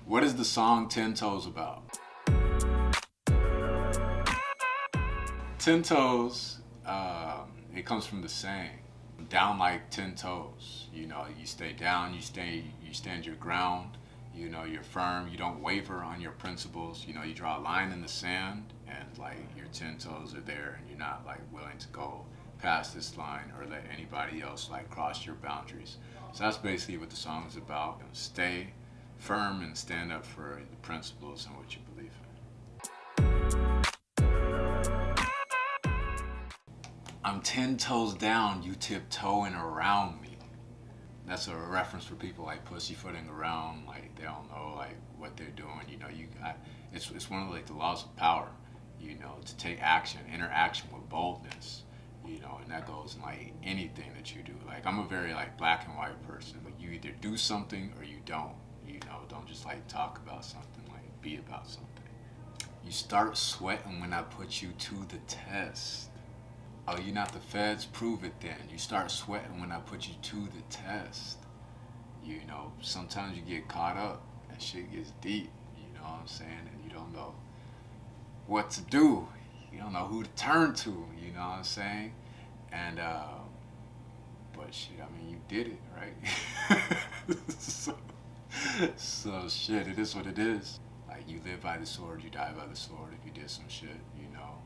What is the song 10 Toes about? 10 toes, it comes from the saying, down like 10 toes. You know, you stay down, you stand your ground, you know, you're firm, you don't waver on your principles, you know, you draw a line in the sand and like your 10 toes are there and you're not like willing to go past this line or let anybody else like cross your boundaries. So that's basically what the song is about. You know, stay firm and stand up for the principles and what you believe in. I'm 10 toes down, you tiptoeing around me. That's a reference for people like pussyfooting around, like they don't know like what they're doing. You know, it's one of like the laws of power. You know, to take action, interaction with boldness. You know, and that goes in like anything that you do. Like I'm a very like black and white person. Like you either do something or you don't. You know, don't just like talk about something. Like be about something. You start sweating when I put you to the test. Oh, you're not the feds? Prove it then. You start sweating when I put you to the test. You know, sometimes you get caught up and shit gets deep, you know what I'm saying? And you don't know what to do. You don't know who to turn to, you know what I'm saying? And, but shit, I mean, you did it, right? so shit, it is what it is. Like, you live by the sword, you die by the sword. If you did some shit, you know,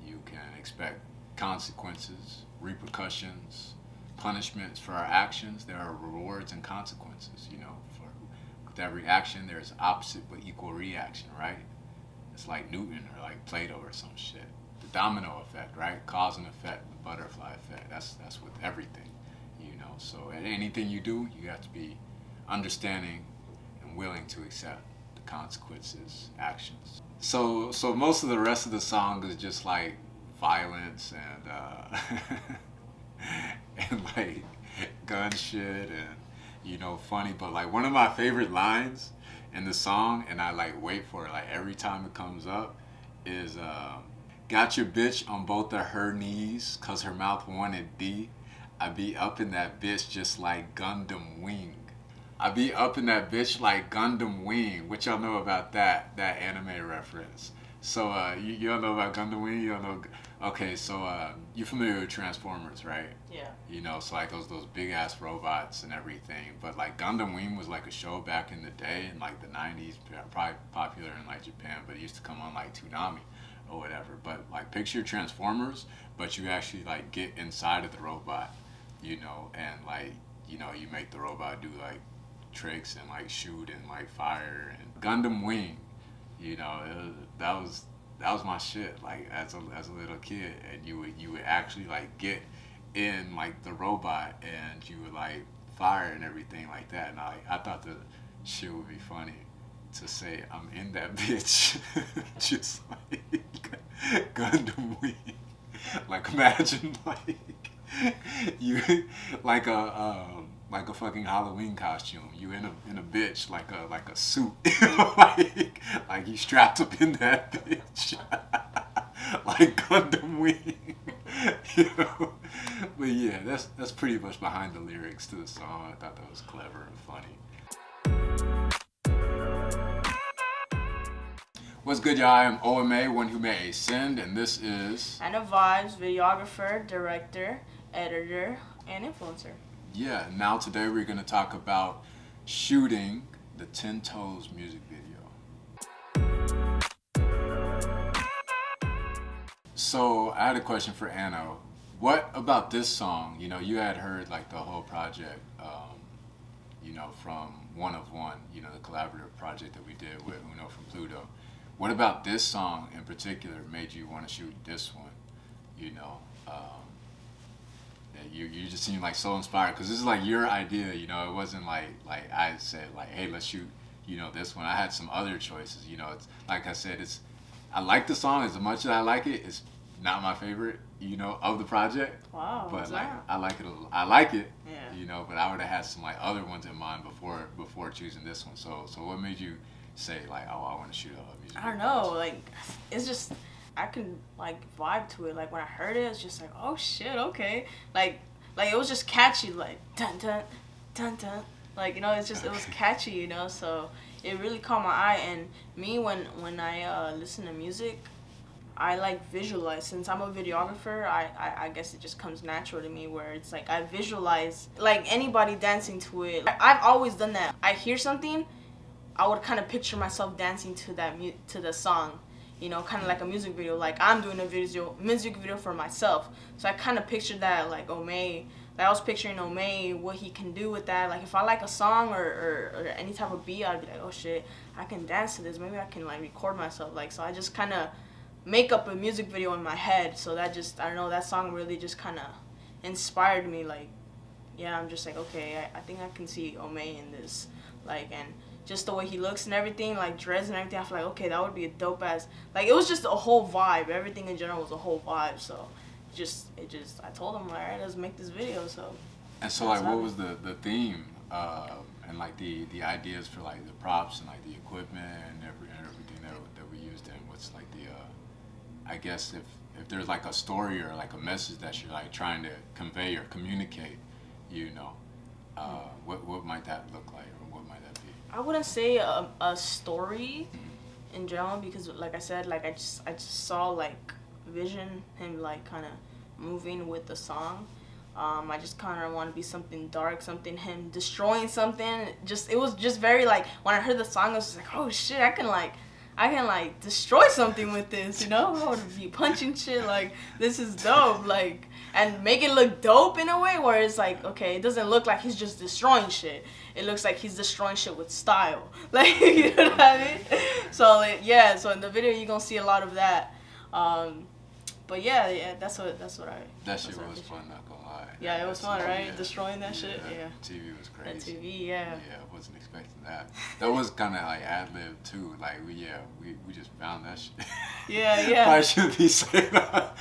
you can expect consequences, repercussions, punishments for our actions. There are rewards and consequences, you know. With every action, there's opposite but equal reaction, right? It's like Newton or like Plato or some shit. The domino effect, right? Cause and effect, the butterfly effect. That's with everything, you know. So at anything you do, you have to be understanding and willing to accept the consequences, actions. So most of the rest of the song is just like violence and like gun shit and you know funny, but like one of my favorite lines in the song, and I like wait for it like every time it comes up, is got your bitch on both of her knees cause her mouth wanted D. I be up in that bitch just like Gundam Wing. I be up in that bitch like Gundam Wing. What y'all know about that anime reference? So you don't know about Gundam Wing? You don't know? Okay, so you're familiar with Transformers, right? Yeah. You know, so like those big ass robots and everything. But like Gundam Wing was like a show back in the day in like the 90s, probably popular in like Japan, but it used to come on like Toonami or whatever. But like picture Transformers, but you actually like get inside of the robot, you know, and like, you know, you make the robot do like tricks and like shoot and like fire and Gundam Wing. You know, that was my shit. Like as a little kid, and you would actually like get in like the robot and you would like fire and everything like that. And I thought the shit would be funny to say I'm in that bitch, just like Gundam Wing. Like imagine like you like a fucking Halloween costume. You in a bitch like a suit, like you strapped up in that bitch, like Gundam Wing, you know. But yeah, that's pretty much behind the lyrics to the song. I thought that was clever and funny. What's good, y'all? I am OMA, one who may ascend, and this is Anna Vibes, videographer, director, editor, and influencer. Yeah, now today we're going to talk about shooting the 10 Toes music video. So I had a question for Anna. What about this song? You know, you had heard like the whole project, you know, from One of One, you know, the collaborative project that we did with Uno from Pluto. What about this song in particular made you want to shoot this one? You know, you just seem like so inspired because this is like your idea. You know, it wasn't like I said like, hey, let's shoot, you know, this one. I had some other choices. You know, it's like I said, I like the song as much as I like it. It's not my favorite, you know, of the project. Wow. But like I like it. I like it. Yeah. You know, but I would have had some like other ones in mind before choosing this one. So what made you say like, oh, I want to shoot a music? I don't know. Like, it's just I can like vibe to it. Like when I heard it, it's just like, oh shit, okay. Like it was just catchy. Like dun dun dun dun. Like, you know, it's just it was catchy. You know, so it really caught my eye. And me, when I listen to music, I like visualize. Since I'm a videographer, I guess it just comes natural to me, where it's like I visualize like anybody dancing to it. I've always done that. I hear something, I would kind of picture myself dancing to to the song, you know, kind of like a music video. Like I'm doing a music video for myself, so I kind of pictured that, like Omay. Like I was picturing Omay, what he can do with that. Like if I like a song or any type of beat, I'd be like, oh shit, I can dance to this. Maybe I can like record myself. Like so, I just kind of make up a music video in my head. So that just, I don't know, that song really just kind of inspired me. Like, yeah, I'm just like, okay, I think I can see Omay in this. Like, and just the way he looks and everything, like dreads and everything, I feel like, okay, that would be a dope ass, like it was just a whole vibe. Everything in general was a whole vibe. So I told him, like, all right, let's make this video. So and so like what was the theme and like the ideas for like the props and like the equipment and everything that we used, and what's like the I guess if there's like a story or like a message that you're like trying to convey or communicate, you know, what might that look like, or what might that be? I wouldn't say a story in general, because like I said, like I just saw like vision him like kind of moving with the song. I just kind of want to be something dark, something him destroying something. Just, it was just very like, when I heard the song, I was just like, oh shit, I can like destroy something with this, you know? I would be punching shit, like, this is dope, like, and make it look dope in a way where it's like, okay, it doesn't look like he's just destroying shit. It looks like he's destroying shit with style. Like, you know what I mean? So, like, yeah, so in the video, you're gonna see a lot of that. But yeah, that's what I... That shit was fun, not gonna lie. Yeah, it was fun, right? Yeah. Destroying that shit, yeah. TV was crazy. That TV, yeah. Yeah, I wasn't expecting that. That was kind of like ad-lib too. Like, we just found that shit. Yeah. Probably shouldn't be saying that.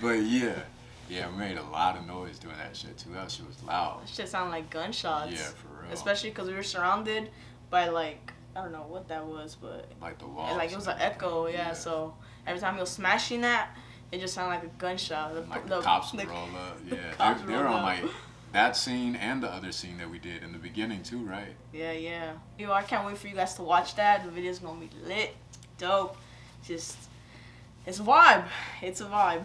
But yeah, we made a lot of noise doing that shit too. That shit was loud. That shit sounded like gunshots. Yeah, for real. Especially because we were surrounded by like, I don't know what that was, but... Like the walls. Like it was an echo, yeah. So every time he was smashing that, it just sounded like a gunshot. The cops would roll up. Yeah, they were on like that scene and the other scene that we did in the beginning too, right? Yeah. Yo, I can't wait for you guys to watch that. The video's gonna be lit, dope. Just, it's a vibe. It's a vibe.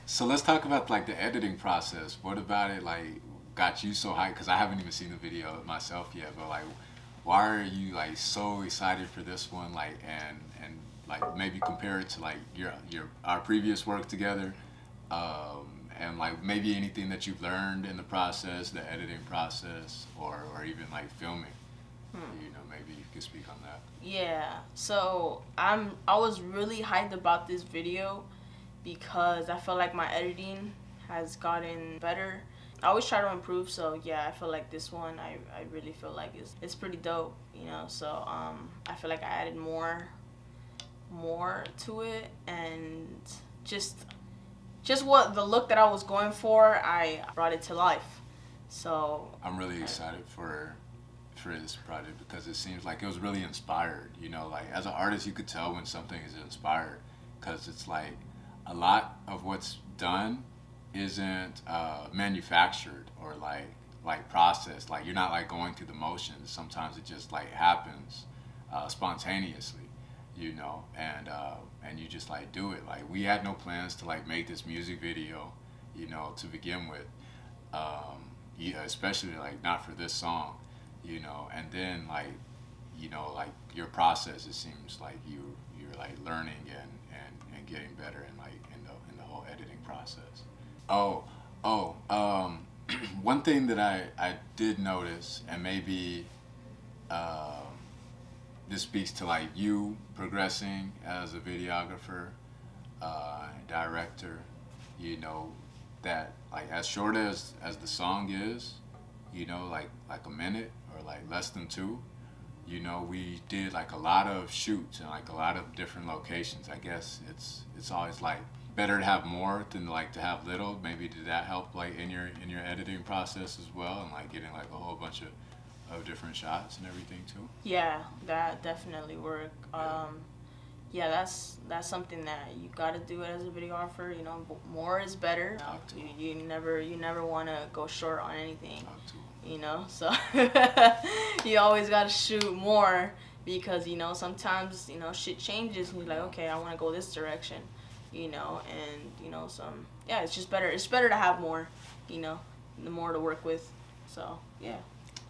So let's talk about like the editing process. What about it like got you so hyped? Because I haven't even seen the video myself yet, but like, why are you like so excited for this one? Like, and like maybe compare it to like our previous work together, and like maybe anything that you've learned in the process, the editing process, or even like filming. You know, maybe you could speak on that. Yeah. So I was really hyped about this video because I felt like my editing has gotten better. I always try to improve, so yeah, I feel like this one, I really feel like it's pretty dope, you know. So I feel like I added more to it, and just what the look that I was going for, I brought it to life. So I'm really excited for this project because it seems like it was really inspired, you know. Like as an artist, you could tell when something is inspired, because it's like a lot of what's done isn't manufactured or like processed. Like you're not like going through the motions. Sometimes it just like happens spontaneously, you know, and you just like do it. Like we had no plans to like make this music video, you know, to begin with, especially like not for this song, you know. And then like, you know, like your process, it seems like you're like learning and getting better in like in the whole editing process. One thing that I did notice, and maybe this speaks to like you progressing as a videographer, director, you know, that like as short as the song is, you know, like a minute or like less than 2, you know, we did like a lot of shoots and like a lot of different locations. I guess it's always like better to have more than like to have little. Maybe did that help like in your editing process as well, and like getting like a whole bunch of different shots and everything too? Yeah, that definitely worked. Yeah, that's something that you got to do as a videographer. You know, more is better. You never want to go short on anything. you know. So you always gotta shoot more because you know sometimes you know shit changes and you're like, okay, I want to go this direction, you know, and you know yeah, it's just better. It's better to have more, you know, the more to work with. So yeah,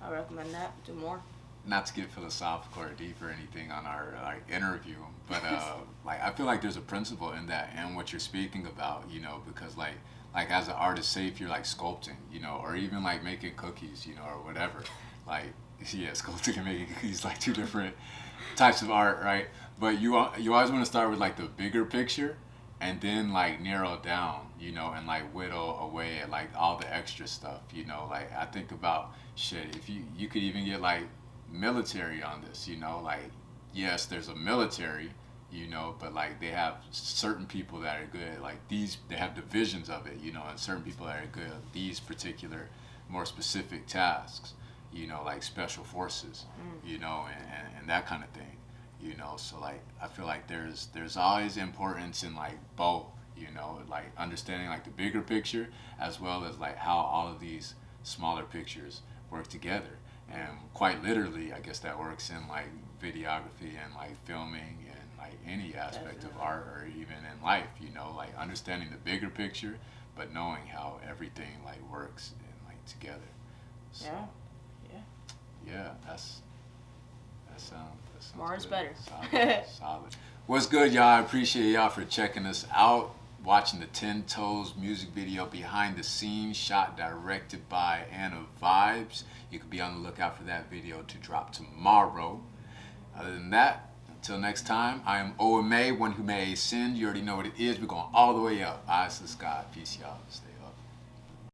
I recommend that. Do more. Not to get philosophical or deep or anything on our like interview, but like I feel like there's a principle in that and what you're speaking about, you know, because like as an artist, say if you're like sculpting, you know, or even like making cookies, you know, or whatever, like yeah, sculpting and making cookies like two different types of art, right? But you always want to start with like the bigger picture and then like narrow down, you know, and like whittle away at like all the extra stuff, you know. Like I think about shit, if you could even get like military on this, you know, like yes, there's a military, you know, but like they have certain people that are good at like these, they have divisions of it, you know, and certain people that are good at these particular more specific tasks, you know, like special forces, you know, and that kind of thing, you know. So like I feel like there's always importance in like both, you know, like understanding like the bigger picture as well as like how all of these smaller pictures work together. And quite literally, I guess that works in like videography and like filming and like any aspect of art or even in life, you know, like understanding the bigger picture, but knowing how everything like works and like together. So, Yeah. yeah, that sounds More is good. better. Solid. What's good, y'all? I appreciate y'all for checking us out, watching the 10 Toes music video behind the scenes, shot, directed by Anna Vibes. You could be on the lookout for that video to drop tomorrow. Other than that, until next time, I am OMA, one who may ascend. You already know what it is. We're going all the way up. Eyes to the sky. Peace, y'all. Stay